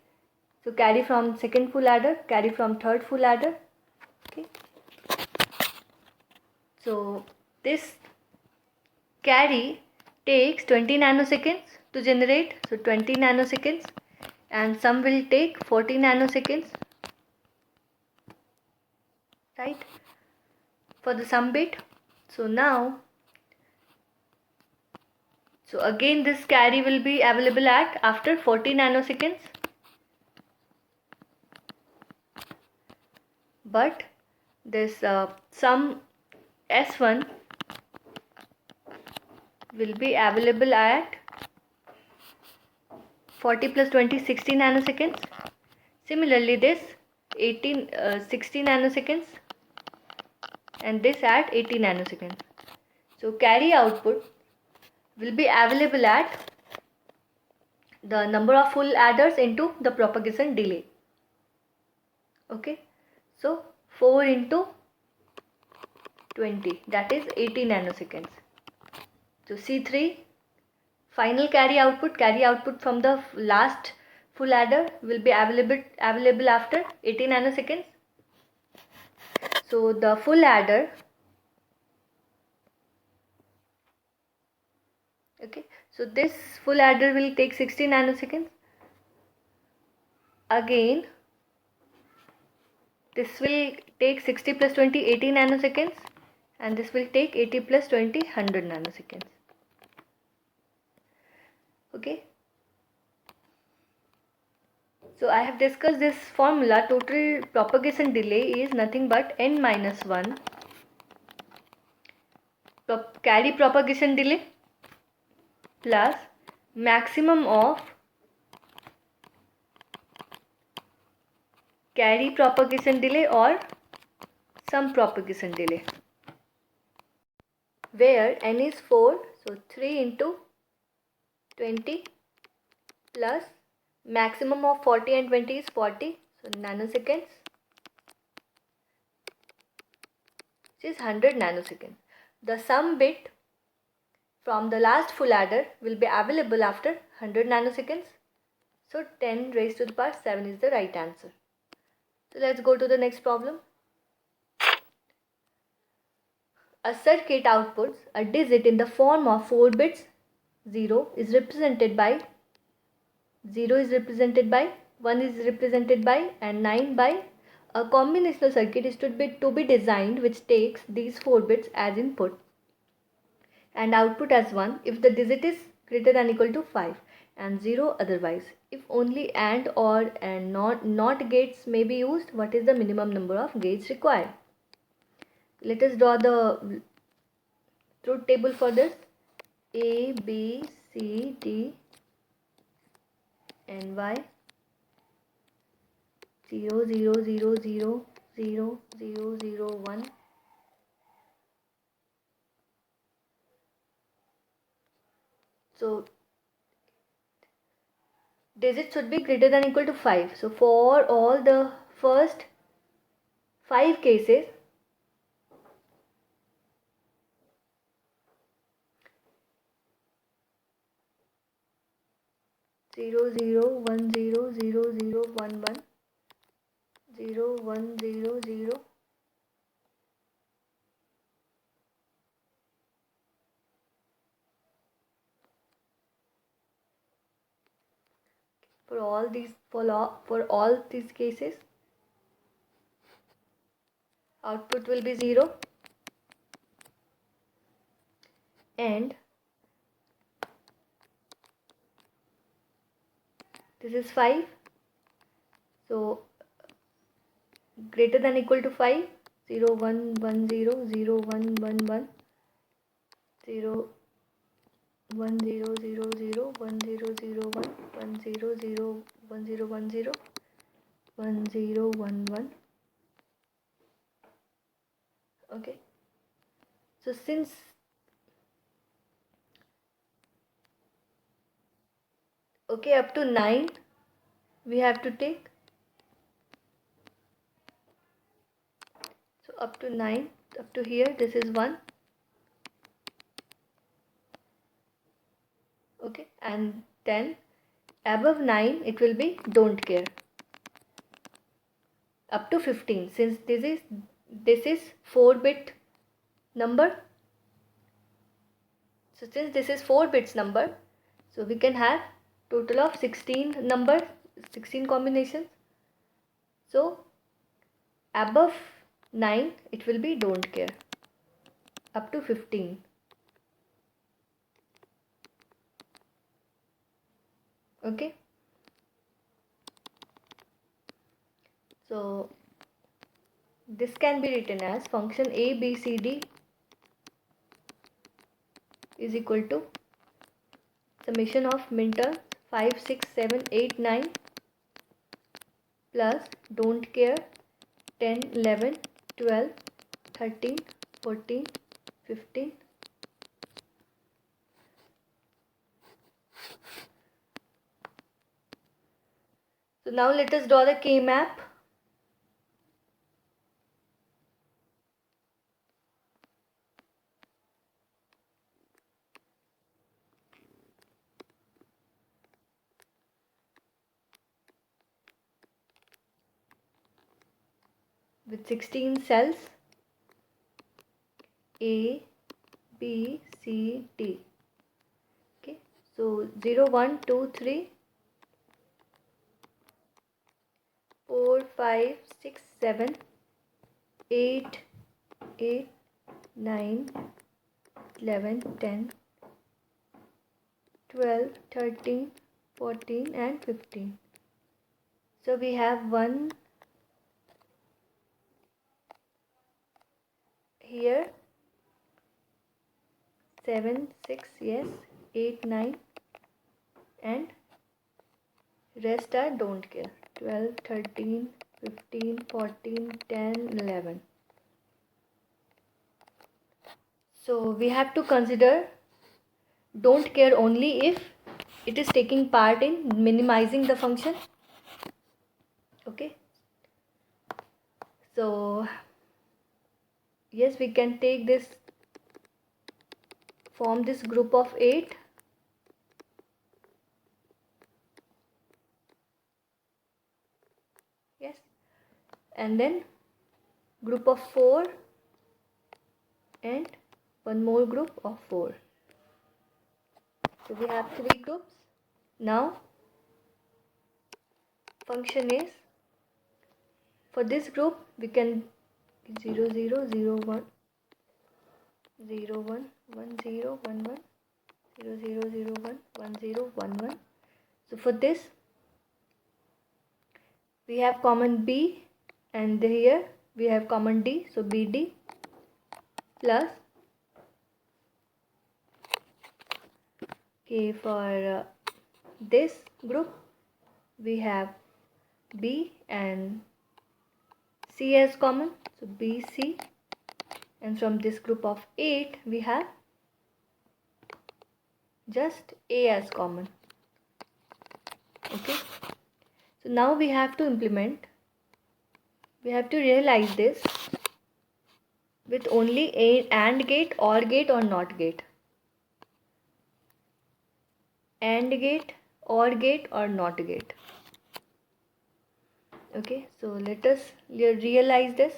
so carry from second full adder, carry from third full adder. Okay, so this carry takes 20 nanoseconds to generate, so 20 nanoseconds, and some will take 40 nanoseconds, right, for the sum bit. So now, so again this carry will be available at after 40 nanoseconds, but this sum S1 will be available at 40 plus 20, 60 nanoseconds. Similarly, this 60 nanoseconds, and this at 80 nanoseconds. So carry output will be available at the number of full adders into the propagation delay. Okay, so 4 into 20, that is 80 nanoseconds. So C3 final carry output from the last full adder will be available after 80 nanoseconds. So the full adder, okay, so this full adder will take 60 nanoseconds. Again, this will take 60 plus 20, 80 nanoseconds, and this will take 80 plus 20, 100 nanoseconds. Okay, so I have discussed this formula. Total propagation delay is nothing but n minus 1 carry propagation delay plus maximum of carry propagation delay or some propagation delay, where n is 4, so 3 into 20 plus maximum of 40 and 20 is 40, so nanoseconds, which is 100 nanoseconds. The sum bit from the last full adder will be available after 100 nanoseconds, so 10 raised to the power 7 is the right answer. So let's go to the next problem. A circuit outputs a digit in the form of 4 bits. 0 is represented by 1 is represented by, and 9 by. A combinational circuit is to be designed which takes these 4 bits as input and output as 1 if the digit is greater than or equal to 5 and 0 otherwise. If only AND, OR and NOT gates may be used, what is the minimum number of gates required? Let us draw the truth table for this. A, B, C, D and Y. 0, 0, 0, 0, 0, 0, 0, 1. So digits should be greater than or equal to 5. So for all the first 5 cases, 0, 0, 1, 0, 0, 0, 1, 1, 0, 1, 0, 0. For all these cases, output will be 0, and this is 5. So greater than or equal to 5, 0, 1, 1, 0, 0, 1, 1, 1, 0, 1, 0, 0, 0, 1, 0, 0, 1, 1, 0, 0, 1, 0, 1, 0, 1, 0, 1, 1. Okay, so since up to 9 we have to take. So up to 9, up to here, this is 1. Okay, and then above 9 it will be don't care, up to 15. Since this is 4-bit number, so since this is 4 bits number, so we can have total of 16 numbers, 16 combinations. So above 9 it will be don't care, up to 15. Okay, so this can be written as function ABCD is equal to summation of minterms 5, 6, 7, 8, 9 plus don't care 10, 11, 12, 13, 14, 15. So now let us draw the K-map. With 16 cells, A, B, C, D. Okay, so 0, 1, 2, 3, 4, 5, 6, 7, 8, 8, 9, 11, 10, 12, 13, 14 and 15. So we have 1 here, 7, 6, yes, 8, 9 and rest are don't care, 12, 13, 15, 14, 10, 11. So we have to consider don't care only if it is taking part in minimizing the function. Okay, so yes, we can take this, form this group of 8. Yes, and then group of 4 and one more group of 4. So we have 3 groups. Now function is, for this group we can 0, 0, 0, 1, 0, 1, 1, 0, 1, 1, 0, 0, 0, 1, 1, 0, 1, 1. So for this we have common B and here we have common D, so BD plus, okay, for this group we have B and C as common, so BC, and from this group of 8 we have just A as common. Okay, so now we have to implement, we have to realize this with only a AND gate, OR gate or NOT gate. AND gate, OR gate or NOT gate. Okay, so let us realize this.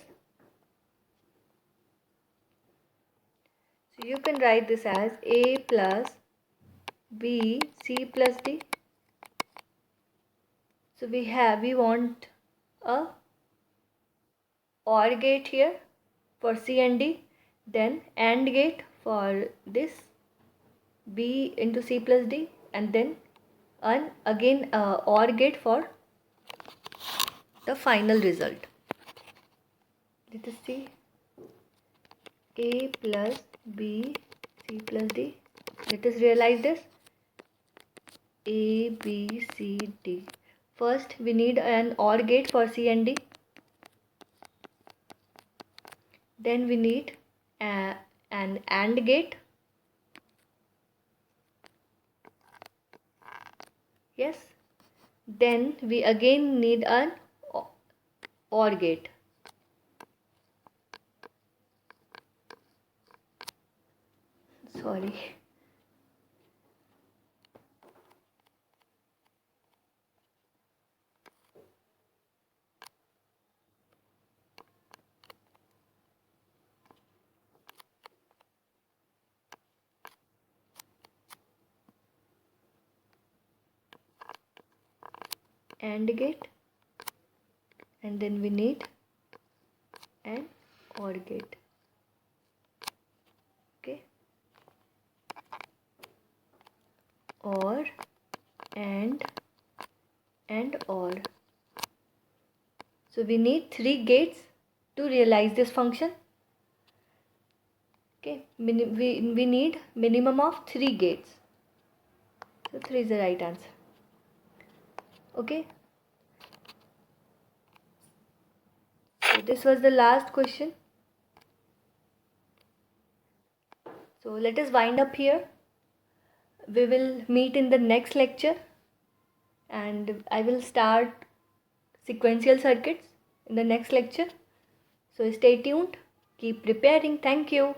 So you can write this as A plus B, C plus D. So we want a OR gate here for C and D, then AND gate for this B into C plus D, and then again OR gate for the final result. Let us see, A plus B, C plus D. Let us realize this, A, B, C, D. First we need an OR gate for C and D. Then we need an AND gate. Yes. Then we again need an OR gate. sorry. AND gate, and then we need an OR gate. Okay, OR, and OR. So we need 3 gates to realize this function. Okay, we need minimum of 3 gates. So 3 is the right answer. Okay. So this was the last question. So let us wind up here. We will meet in the next lecture, and I will start sequential circuits in the next lecture. So stay tuned, keep preparing. Thank you.